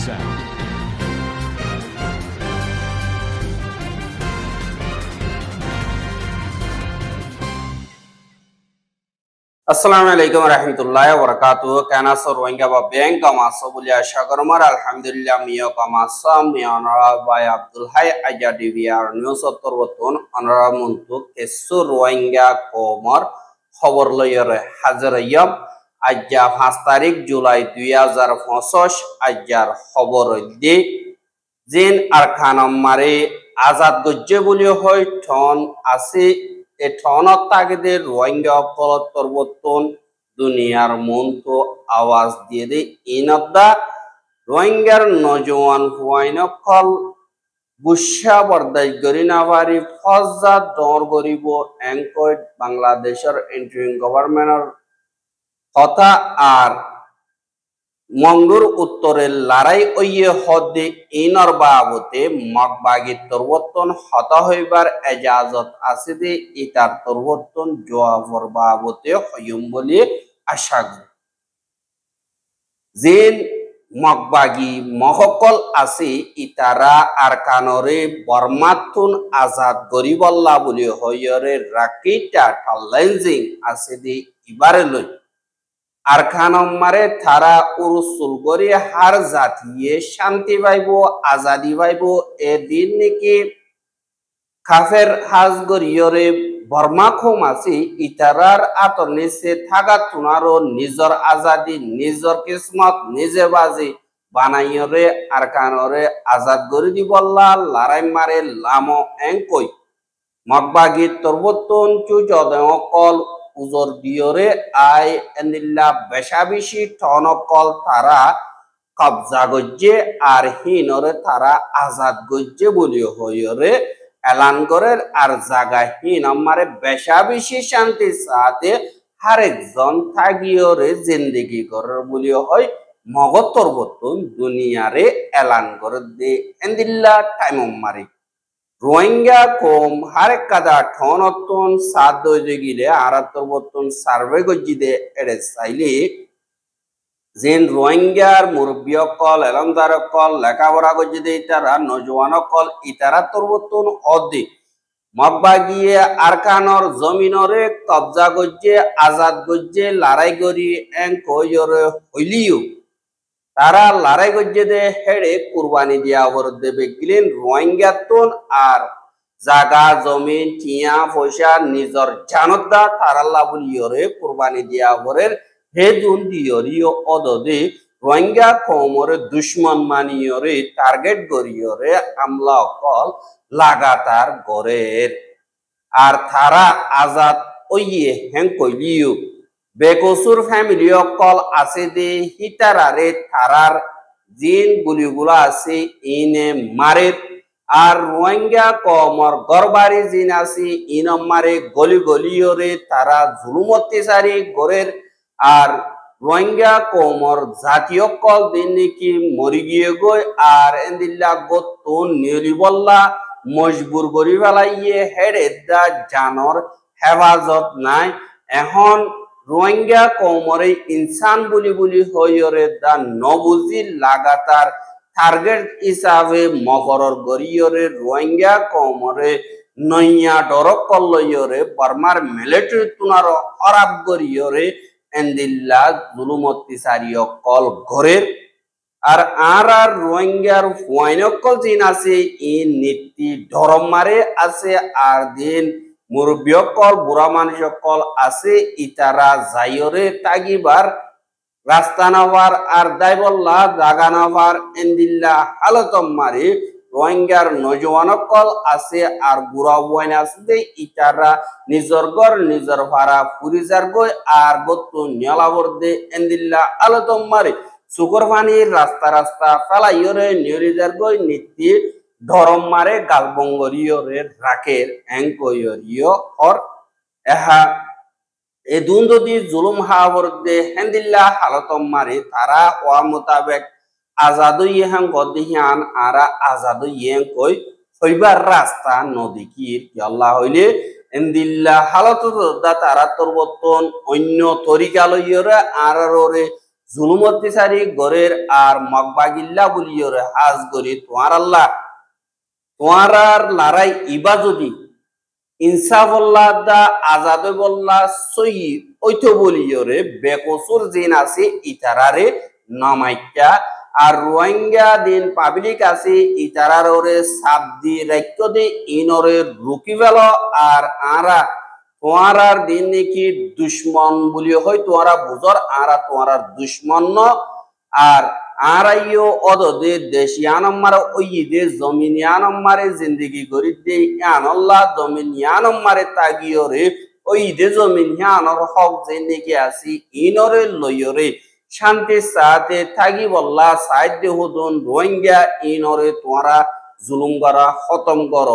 sound. Assalamualaikum warahmatullahi wabarakatuh. Kana Rohingya ba bank kamaso bulia shagarmar alhamdulillah miyo kamasa miyonara by Abdul Hai aja DVR news otorwotun onara muntu kesu Rohingya komor khobor loyore hazarayam aja 5 tarik Julai 2025 ajar khobor di jin arkhanam mare azad gojje bulia hoy thon asi ঠনত তাগিদে রোহিঙ্গা পরিবর্তন দুনিয়ার মনটো আওয়াজ দিয়ে দে ইনদা রোহিঙ্গার নজওয়ান ফুয়াইনকল গুসা বরদাইশ গরি নাবারি ফজা দর গরিব এঙ্কয় বাংলাদেশের ইন্টারিম গভর্নমেন্টর কথা আর মংডুর উত্তরের লড়াই ওইয়ে হদে ইনর বাবতে মগবাগি তরবর্তন হতা হইবার এজাজত আছে দে ইতার তরবর্তন জোয়াবর বাবতে হইম বলে আশা করি যেন মগবাগি মহকল আছে ইতারা আর কানরে বর্মাতুন আজাদ গরিবল্লা বলে হইরে রাকিটা ঠাল্লাইজিং আছে দে ইবারে লই আর খানমারে তারা উরুসুল গরি হার জাতিয়ে শান্তি পাইব আজাদি পাইব এদিন নাকি কাফের হাজ গরিয়রে বর্মা খোম আছে ইতারার আতর নিচে থাকা তুনারও নিজর আজাদি নিজর কিসমত নিজে বাজি বানাইয়রে আর কানরে আজাদ গরি দিবল্লা লড়াই মারে লামো এঙ্কই মগবাগি তরবতন চুজদকল উজর দিয়রে আই এন্দিল্লা বেশাবিশি ঠনকল তারা কবজা গজ্জে আর হিনরে তারা আজাদ গজ্জে বলি হইরে এলান করে আর জাগা হিন আমারে বেশাবিশি শান্তি সাথে হার একজন থাকিয়রে জিন্দেগি করার বলি হয় মগতর বতন দুনিয়ারে এলান করে দে এন্দিল্লা টাইম মারি রোহিঙ্গা কম হারে কাদা ঠনতন সাত দইজে গিলে আরাত্তর বতন সার্ভে গজ্জিদে এড়ে চাইলে যেন রোহিঙ্গার মুরব্বী কল এলমদার কল লেখাপড়া গজ্জিদে ইতারা নজওয়ান কল ইতারা তোর বতন অদে মগবাগিয়ে আরকানর জমিনরে কবজা গজ্জে আজাদ গজ্জে লড়াই করি এঙ্কয়রে হইলিও তারা লড়াই গজ্জে দে হেড়ে কুরবানি দিয়া ওর দেবে গিলেন রোহিঙ্গাতন আর জাগা জমিন টিয়া পয়সা নিজর জানদা তারাল্লা বলিয়রে কুরবানি দিয়া ওরের হেদুন দিয়রিও অদদে রোহিঙ্গা কমরে দুশ্মন মানিয়রে টার্গেট গরিয়রে আমলা অকল লাগাতার গরের আর তারা আজাদ ওইয়ে হেং কইলিও বেকসুর ফ্যামিলি অকল আছে দে হিতারারে তারার জিন গুলিগুলা আছে ইনে মারে আর রোহিঙ্গা কমর গরবারি জিন আছে ইন মারে গলি গলিয়রে তারা জুলুমত্তিসারি গরের আর রোহিঙ্গা কমর জাতীয় কল দিন নাকি মরি গিয়ে গই আর এন্দিল্লা গতুন নিলিবল্লা মজবুর করি ফেলাইয়ে হেডে দা জানর হেফাজত নাই এখন রোহিঙ্গা কমরে ইনসান বলি হইরে দা নবুজি লাগাতার টার্গেট হিসাবে মকরর গরিয়রে রোহিঙ্গা কমরে নইয়া ডরক কল্লয়রে বর্মার মিলিটারি তুনার খরাব গরিয়রে এন্দিল্লা জুলুমতি সারিয় কল ঘরের আর রোহিঙ্গার ফুয়াইনকল জিন আছে ই নীতি ধরম মারে আছে আর দিন মুরব্বী কল বুড়া মানুষ কল আছে ইতারা যাইরে তাগিবার রাস্তা নাবার আর দাইবল্লা জাগা নাবার এন্দিল্লা হালতম মারি রোহিঙ্গার নজওয়ান কল আছে আর বুড়া ওয়াইন আছে ইতারা নিজর গর নিজর ভাড়া ফুরিজার গই আর গত নিয়লাবর দে এন্দিল্লা হালতম মারি সুকর পানির রাস্তা রাস্তা ফেলাইরে নিয়রিজার গই নীতি ধরম মারে গালবঙ্গরিয়রে রাকের এঙ্কয়রিয় হর এহা এদুন যদি জুলুম হাবর দে হেন্দিল্লা হালতম মারে তারা হওয়া মোতাবেক আজাদু ইহাং গদিহান আরা আজাদু ইয়েং কই হইবার রাস্তা নদী কি আল্লাহ হইলে এন্দিল্লা হালত দা তারা তরবতন অন্য তরিকা লইরে আরারে জুলুম অত্যাচারী গরের আর মগবাগিল্লা বলিয়র হাজ গরি তোমার আল্লাহ তোমার লড়াই ইবা যদি ইনসাফল্লাহ দা আজাদ বল্লাহ সই ঐতো বলিয়রে বেকসুর জিন আছে ইতারারে নামাইকা আর রোহিঙ্গা দিন পাবলিক আছে ইতারার ওরে সাবদি রাখ্য দি ইনরে রুকি ফেল আর আরা তোমার দিন নাকি দুশ্মন বলি হয় তোমরা বুঝর আরা তোমার দুশ্মন ন আর আরাইও অদদে দেশিয়ানম্মারে ওইদে জমিনিয়ানম্মারে জিন্দিগি করি দে আনল্লাহ জমিনিয়ানম্মারে তাগিয়রে ওইদে জমিনিয়ানর হক যে নাকি আসি ইনরে লইয়রে শান্তি সাথে থাকি বল্লা সাহায্য হদন রোহিঙ্গা ইনরে তোমরা জুলুম করা খতম কর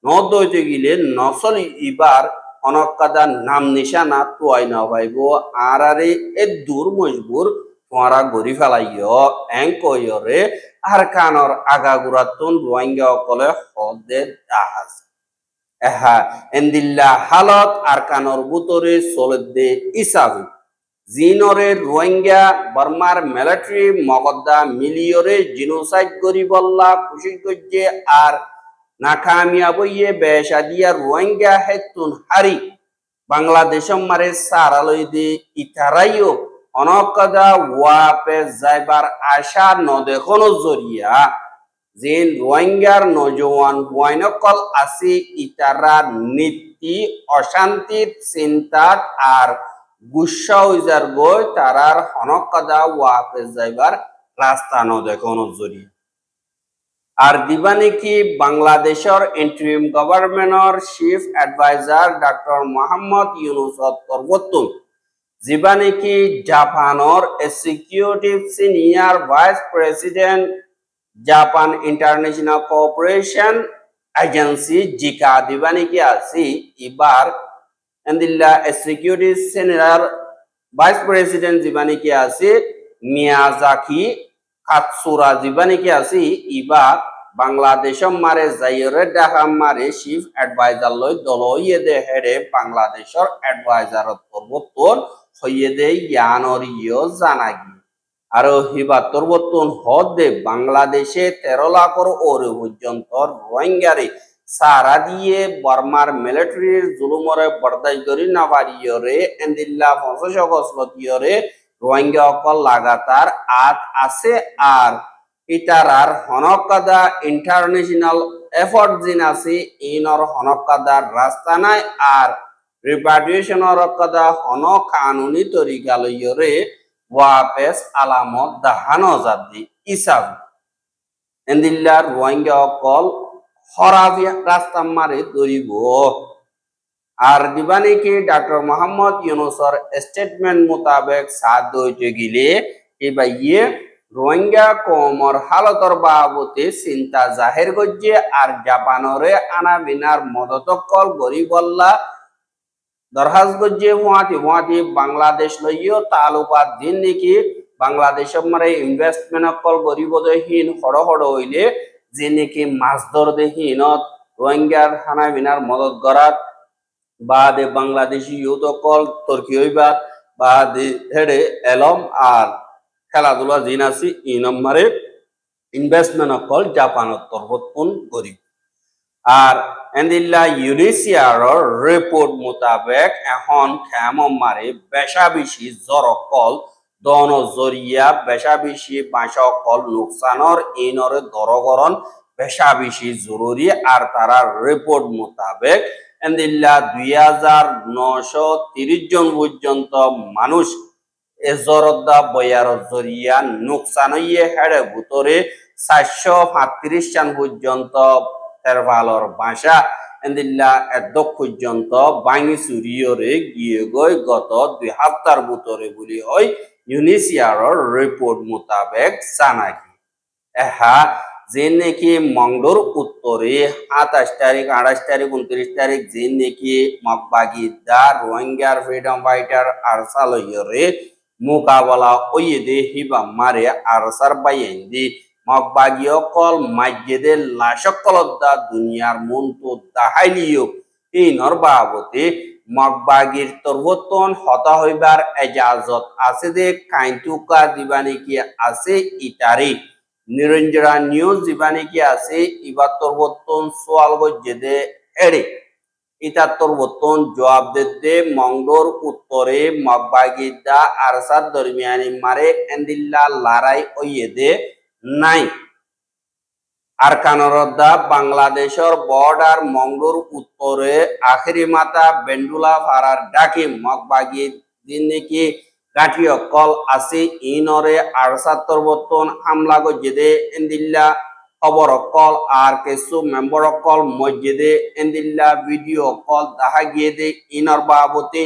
নদইতে গিলে নসল ইবার অনকাদা নাম নিশানা তোয়াই না ভাইব আরে এ দূর মজবুর তোমরা গড়ি ফেলাইয় এংকয়রে আর কানর আগাগুরাতুন রোহিঙ্গা অকলে হদে জাহাজ এহা এন্দিল্লা হালত আর কানর বুতরে চলদে ইসাবি জিনরে রোহিঙ্গা বর্মার মিলিটারি মগদ্দা মিলিয়রে জিনোসাইড করি বল্লা খুশি গজ্জে আর নাকামিয়াবইয়ে বেশা দিয়া রোহিঙ্গা হেতুন হারি বাংলাদেশ মারে সারালই দি ইতারাইও অনকদা ওয়াপে যাইবার আশা নদেখনো জরিয়া যেন রোহিঙ্গার নজওয়ান বয়নকল আসি ইতারা নীতি অশান্তির চিন্তাত আর গুসা হইজার গই তারার হনকদা ওয়াপে যাইবার রাস্তা নদেখনো জরিয়া আর দিবা নাকি বাংলাদেশের ইন্টারিম গভর্নমেন্টর chief adviser doctor Mohammad Yunus তরবতুন যিবা নাকি জাপানের executive senior vice president Japan International Cooperation Agency JICA দিবা নাকি আছি এবার এন্দিল্লা এক্সিকিউটিভ সিনিয়র ভাইস প্রেসিডেন্ট যিবা নাকি আছে মিয়াজাকি কাতসুরা যিবা নাকি আছে ইবা বাংলাদেশ মারে যাইরে ঢাকা মারে চিফ অ্যাডভাইজার লই দলইয়ে দে হেডে বাংলাদেশের অ্যাডভাইজার তরবতন হইয়ে দে ইয়ানরিও জানাগি আর হিবা তরবতন হদে বাংলাদেশে 13 লাখর ওরে পর্যন্ত রোহিঙ্গারে সারা দিয়ে বর্মার মিলিটারির জুলুমরে বরদাস্ত করি না পারিয়রে এন্দিল্লা 50 আগস্ট লতিয়রে রোহিঙ্গা অকল লাগাতার আত আছে আর ইতারার হনকাদা ইন্টারন্যাশনাল এফর্ট জিন আছে ইনর হনকাদার রাস্তা নাই আর রিপার্টিশনের কথা হন কানুনি তরিকা লইয়রে ওয়াপেস আলামত দাহানো জাদি ইসাব এন্দিল্লার রোহিঙ্গা অকল হরাবি রাস্তা মারে দরিব আর দিবা নাকি ডক্টর মোহাম্মদ ইউনুসর স্টেটমেন্ট মোতাবেক সাথ দইতে গিলে এবার ইয়ে রোহিঙ্গা কমর হালতর বাবতে চিন্তা জাহের গজ্জে আর জাপানরে আনা বিনার মদতকল গরিবল্লা দরহাজ গজ্জে হুয়াতি বাংলাদেশ লইও তালুকাত দিন নাকি বাংলাদেশ মারে ইনভেস্টমেন্ট কল গরিবদহীন হড় হইলে যে নাকি মাছ ধর দেহীনত রোহিঙ্গার হানা বিনার মদত করাত বাদে বাংলাদেশি ইউথ অকল তর্কি হইবার বাদে হেডে এলম আর খেলাধুলা জিন আছি ই নম্বরে ইনভেস্টমেন্ট অকল জাপানত তরবতন করি আর এন্দিল্লা ইউনিসিয়ারর রিপোর্ট মোতাবেক এখন খেমম মারে বেশা বেশি জরকল দন জরিয়া বেশা বেশি বাসা অকল নুকসানর ইনরে দরগরণ বেশা বেশি জরুরি আর তারা রিপোর্ট মোতাবেক এন্দিল্লা 2930 জন পর্যন্ত মানুষ এজরদ্দা বয়ার জরিয়া নুকসান হইয়ে হেড়ে ভিতরে 435 জন পর্যন্ত তেরভালর বাসা এন্দিল্লা এদক পর্যন্ত বাঙি চুরিয়রে গিয়ে গই গত 2 সপ্তাহের ভিতরে বলি হয় ইউনিসিয়ারর রিপোর্ট মোতাবেক জানাগি এহা যে নাকি মংডোর উত্তরে 27 তারিখ 28 তারিখ 29 তারিখ যে নাকি মগবাগি দা রোহিঙ্গার ফ্রিডম ফাইটার আরসালয়রে মোকাবেলা ওইদে হিবা মারে আরসার বাইন্দি মগবাগি অকল মাইজেদে লাশকলদা দুনিয়ার মন্তু দাহাইলিও এই নর বাবতে মগবাগির তরবতন হতা হইবার এজাজত আছে দে কাইন্তুকা দিবানি কি আছে ইটারি নিরঞ্জরা নিউজ দিবানি কি আছে ইবা তরবতন সোয়াল গজ্জে দে এড়ে ইটা তরবতন জবাব দে মংডোর উত্তরে মগবাগি দা আরসাদ দরমিয়ানি মারে এন্দিল্লা লড়াই ওইয়ে দে নাই আরকানরদ্দা বাংলাদেশের বর্ডার মংডুর উত্তরে আখেরি মাতা বেন্ডুলা ফারার ডাকি মগবাগি দিন নাকি গাঠি অকল আছে ইনরে আরসাত্তর বর্তন হামলা গজ্জেদে এন্দিল্লা খবর অকল আর কিছু মেম্বর অকল মসজিদে এন্দিল্লা ভিডিও অকল দেখা গিয়ে দে ইনর বাবতে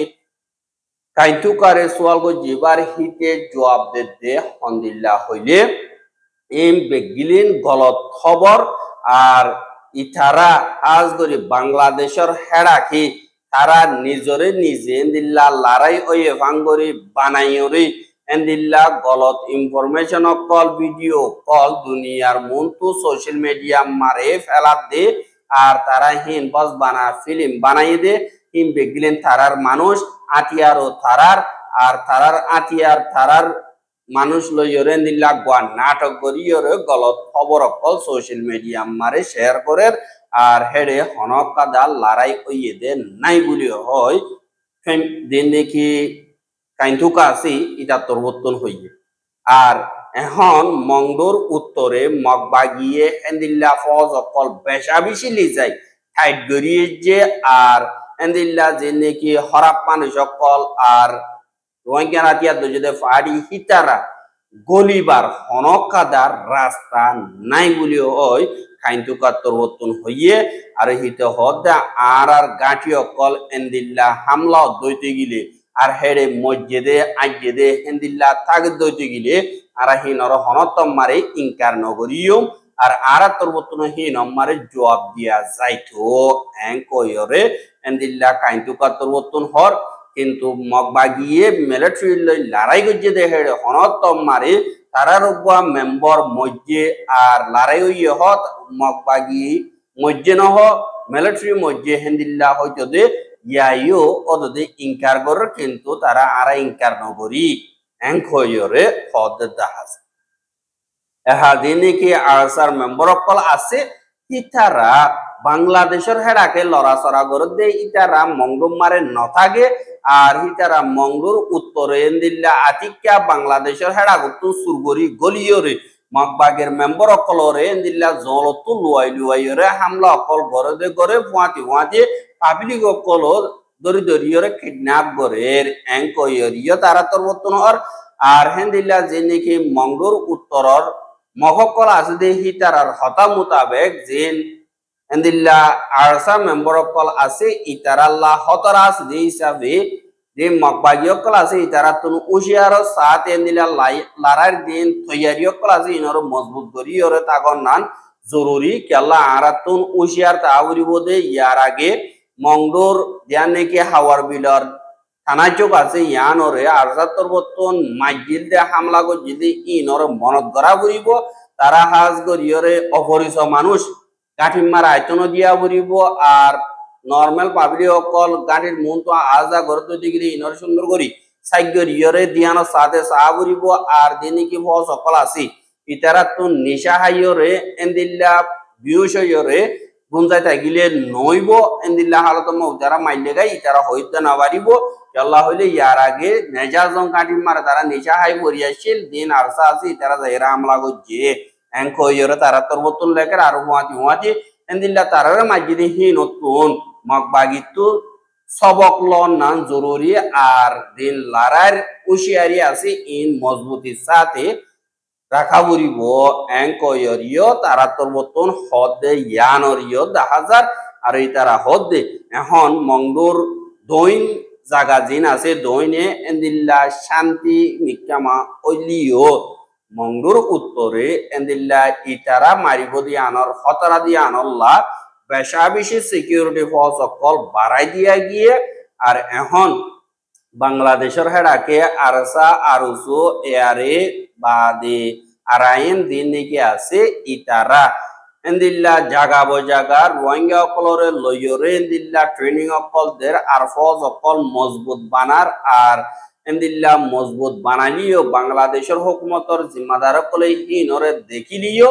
কাইতুকারে সোয়াল গজ্জিবার হিতে জবাব দে হন্দিল্লা হইলে এম বেগিলিন গলত খবর আর ইথারা আজ করি বাংলাদেশের হেড়াকি তারা নিজরে নিজে এন্দিল্লা লড়াই ওয়ে ভাঙ্গরি বানাইরি এন্দিল্লা গলত ইনফরমেশন কল ভিডিও কল দুনিয়ার মন্তু সোশ্যাল মিডিয়া মারে ফেলা দে আর তারা হিন বস বানা ফিল্ম বানাই দে হিম বেগিলেন তারার মানুষ আতিয়ার ও তারার আর তারার আতিয়ার তারার মানুষ লইরে নিল্লা গোয়া নাটক করিয়রে গলত খবর অকল সোশ্যাল মিডিয়া মারে শেয়ার করে আর হেডে হনকাদা লড়াই ওইয়ে দে নাই বলি হয় দিন দেখি কাইন্তুকা আছি ইটা তরবর্তন হইয়ে আর এখন মংডোর উত্তরে মগবাগিয়ে এন্দিল্লা ফজ অকল বেশা বেশি লি যায় ঠাইট গড়িয়ে যে আর এন্দিল্লা যে নাকি হরাপ মানুষ অকল আর রোহিঙ্গা যদি ফাড়ি হিতারা গলিবার হনকাদার রাস্তা নাই বলিও ওই খাইন্তুকা তরবর্তন হইয়ে আর হিতে হদা আর গাঁঠি অকল এন্দিল্লা হামলা দইতে গিলে আর হেড়ে মসজিদে আজেদে হেন্দিল্লা থাক দইতে গিলে আর হিনর হনতম মারে ইনকার নগরীয় আর তরবর্তন হিন মারে জবাব দিয়া যাইতো এং কইরে এন্দিল্লা কাইন্তুকা তরবর্তন হর কিন্তু মগবাগিয়ে মিলিটারি লড়াই গজ্জে দেখে হনতম মারে তারা রোগা মেম্বর মজ্জে আর লড়াই হইয়ে হত মগবাগি মজ্জে নহ মিলিটারি মজ্জে হেন্দিল্লা হয়তো দে ইয়াইও অদে ইনকার কর কিন্তু তারা আরা ইনকার নগরী এঙ্ক হইরে হদ দাহাজ এহাদিনে কি আরসার মেম্বর অকল আছে ইতারা বাংলাদেশের হেড়াকে লড়াচড়া করে দে ইতারা মংডুম মারে নথাগে আর ইতারা মংডুর উত্তরে এন্দিল্লা আতিকা বাংলাদেশের হেড়া গতু সুরগরি গলিয়রে মগবাগের মেম্বর অকলরে এন্দিল্লা জলতু লুয়াইরে হামলা অকল গরে দে গরে ফুয়াতি পাবলিক অকল দরি দরিয়রে কিডন্যাপ করে এঙ্কইয় তারা তরবর্তন আর হেন্দিল্লা যে নাকি মংডুর উত্তরর মহকল আছে দে হিতারার হতা মোতাবেক যে এন্দিল্লা আরসা মেম্বর অকল আছে ইতারাল্লাহ হতরা আছে যে হিসাবে যে মগবাগি অকল আছে ইতারা তুন উশিয়ার সাথ এন্দিল্লা লড়াইয়ের দিন তৈয়ারি অকল আছে ইনর মজবুত করি ওরে তাগর নান জরুরি কেলা আরাতুন উশিয়ার তাউরি বোধে ইয়ার আগে মংডোর দিয়া নাকি হাওয়ার বিলর থানা চোখ আছে ইয়ানরে আরসা তরবর্তন মাইজিল দে হামলা গজিলে ইনর মনত গড়া বুড়িব তারা হাজ গরিয়রে অপরিচ মানুষ গাঠি মারা আয়তন দিয়া বুড়িব আর নর্মাল পাবলিক অকল গাড়ির মন তো আজা ঘর তৈরি গিয়ে ইনর সুন্দর করি সাইগরিয়রে দিয়ানো সাথে সাহা বুড়িব আর দিনে কি ফল সকল আসি ইতারা তো নিশা হাইয়রে এন্দিল্লা বিউষ হইয়রে গুঞ্জাই থাকিলে নইব এন্দিল্লা হালত যারা মাইলে গাই ইতারা হইতে না পারিব আল্লাহ হইলে ইয়ার আগে নেজা জন কাটি মারে তারা নিশা হাই বরিয়াছিল দিন আরসা আছে তারা যাইরা আমলা গজ্জে এঙ্ক হইয়রে তারা তরবতন লেখের আর হুয়াতি এন্দিল্লা তারারে মাইজিদি হি নতুন মগবাগিতু সবক লন নান জরুরি আর দিন লড়াইয়ের হুঁশিয়ারি আছে ইন মজবুতির সাথে রাখা বুড়িব এঙ্কইয় তারা তরবতন হদে ইয়ানরিয় 10,000 আর এই তারা হদে এখন মংডুর দৈন জাগা জিন আছে দৈনে এন্দিল্লা শান্তি মিকামা ওইলিও মংডুর উত্তরে এন্দিল্লা ইতারা মারিব দিয়ে আনর হতরা দিয়ে আনল্লা বেশা বেশি সিকিউরিটি ফোর্স অকল বাড়াই দিয়া গিয়ে আর এখন বাংলাদেশের হেড়াকে আরসা আরুসো এয়ারে বাদে আরাইন দিন নাকি আছে ইতারা এন্দিল্লা জাগা বজাগা রোহিঙ্গা অকলরে লইয়রে এন্দিল্লা ট্রেনিং অকল দের আর ফজ অকল মজবুত বানার আর এন্দিল্লা মজবুত বানালিও বাংলাদেশের হুকুমতর জিম্মাদার অকলে হিনরে দেখিলিও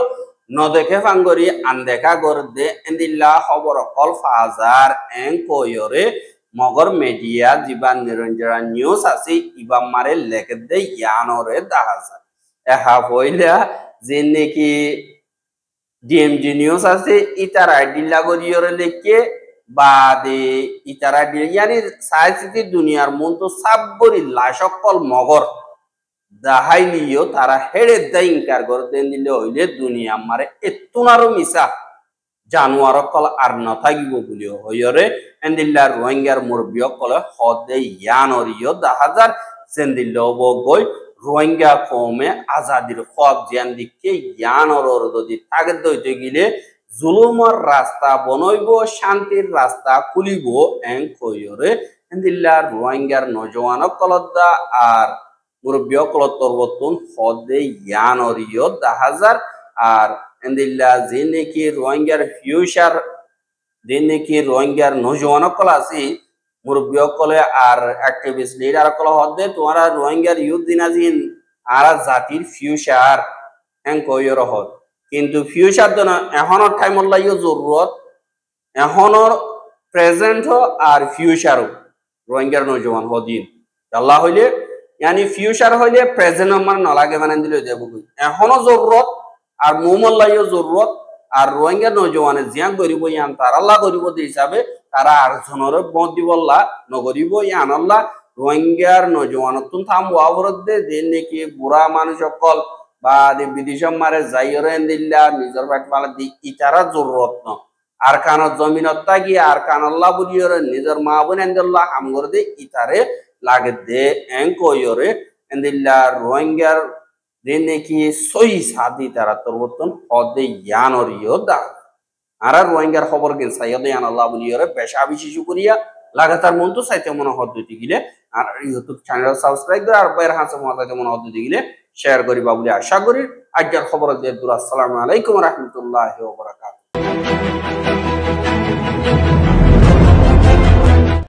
নদেখে ফাঙ্গরি আনদেখা গরদে এন্দিল্লা খবর অকল ফাজার এং কয়রে মগর মিডিয়া জিবান নিরঞ্জরা নিউজ আছে ইবাম মারে লেখে দে ইয়ানরে দাহাজা এহা হইলা যে নাকি ডিএমজি নিউজ আছে ইতার আইডি লাগরিয়রে লেখে বা দে ইতার আইডি ইয়ানি সাইসিতি দুনিয়ার মন তো সাব্বরি লাশকল মগর দাহাইলিও তারা হেড়ে দা ইনকার করে দেন দিলে হইলে দুনিয়া মারে এতুনারও মিশা জানুয়ার কল আর নথাকিব বুলিও হইরে এন্দিল্লা রোহিঙ্গার মুরব্বী কলে হদে ইয়ানরিও দাহাজার সেন্দিল্ল বগই রোহিঙ্গা কমে আজাদির হক জিয়ান দিকে ইয়ানর যদি তাকে দইতে গিলে জুলুমর রাস্তা বনইব শান্তির রাস্তা খুলিব এং কইরে এন্দিল্লা রোহিঙ্গার নজওয়ান কলদা আর মুরব্বী কলত তরবতুন হদে ইয়ানরিও দাহাজার আর এন্দিল্লা যে নাকি রোহিঙ্গার ফিউচার যে নাকি রোহিঙ্গার নজওয়ান কল আছে মুরব্বী কলে আর অ্যাক্টিভিস্ট লিডার কল হদে তোমারা রোহিঙ্গার ইউথ দিনাজিন আর জাতির ফিউচার হ্যাং কইর হদ কিন্তু ফিউচার জন এখনো টাইম লাইও জরুরত এখনো প্রেজেন্ট আর ফিউচারও রোহিঙ্গার নজওয়ান হদিন আল্লাহ হইলে ইয়ানি ফিউচার হইলে প্রেজেন্ট আমার নলাগে মানে দিলে যাব এখনো জরুরত আর মোমল্লাইও জরুরত আর রোহিঙ্গা নজওয়ানে জিয়ান করিব ইয়ান তার আল্লাহ করিব হিসাবে তারা আর জনের মত দিবল্লা নগরিব ইয়ান আল্লাহ রোহিঙ্গার নজওয়ানতুন থাম ওয়াবরত দে যে নাকি বুড়া মানুষ সকল বা বিদেশ মারে যাইরে দিল্লা নিজের বাট পালা দি ইতারা জরুরত ন আর কানত জমিনত তাকি আর কান আল্লাহ বুলিয়রে নিজের মা বোন এন্দাল্লাহ হামগর দে ইতারে লাগে দে এং কইরে এন্দিল্লা রোহিঙ্গার যে নাকি সই সাদি তারা তরবতন হদে ইয়ানরিও দা আর রোহিঙ্গার খবর গেল সাইয়দে ইয়ান আল্লাহ বুলিয়রে পেশা বিশেষ করিয়া লাগাতার মন তো চাইতে মনে হদ দিতে গিলে আর ইউটিউব চ্যানেল সাবস্ক্রাইব করে আর বাইরে হাসে মনে চাইতে মনে হদ দিতে গিলে শেয়ার করিবা বলে আশা করি আজকের খবর দিয়ে আসসালামু আলাইকুম ওয়া রাহমাতুল্লাহি ওয়া বারাকাতুহু।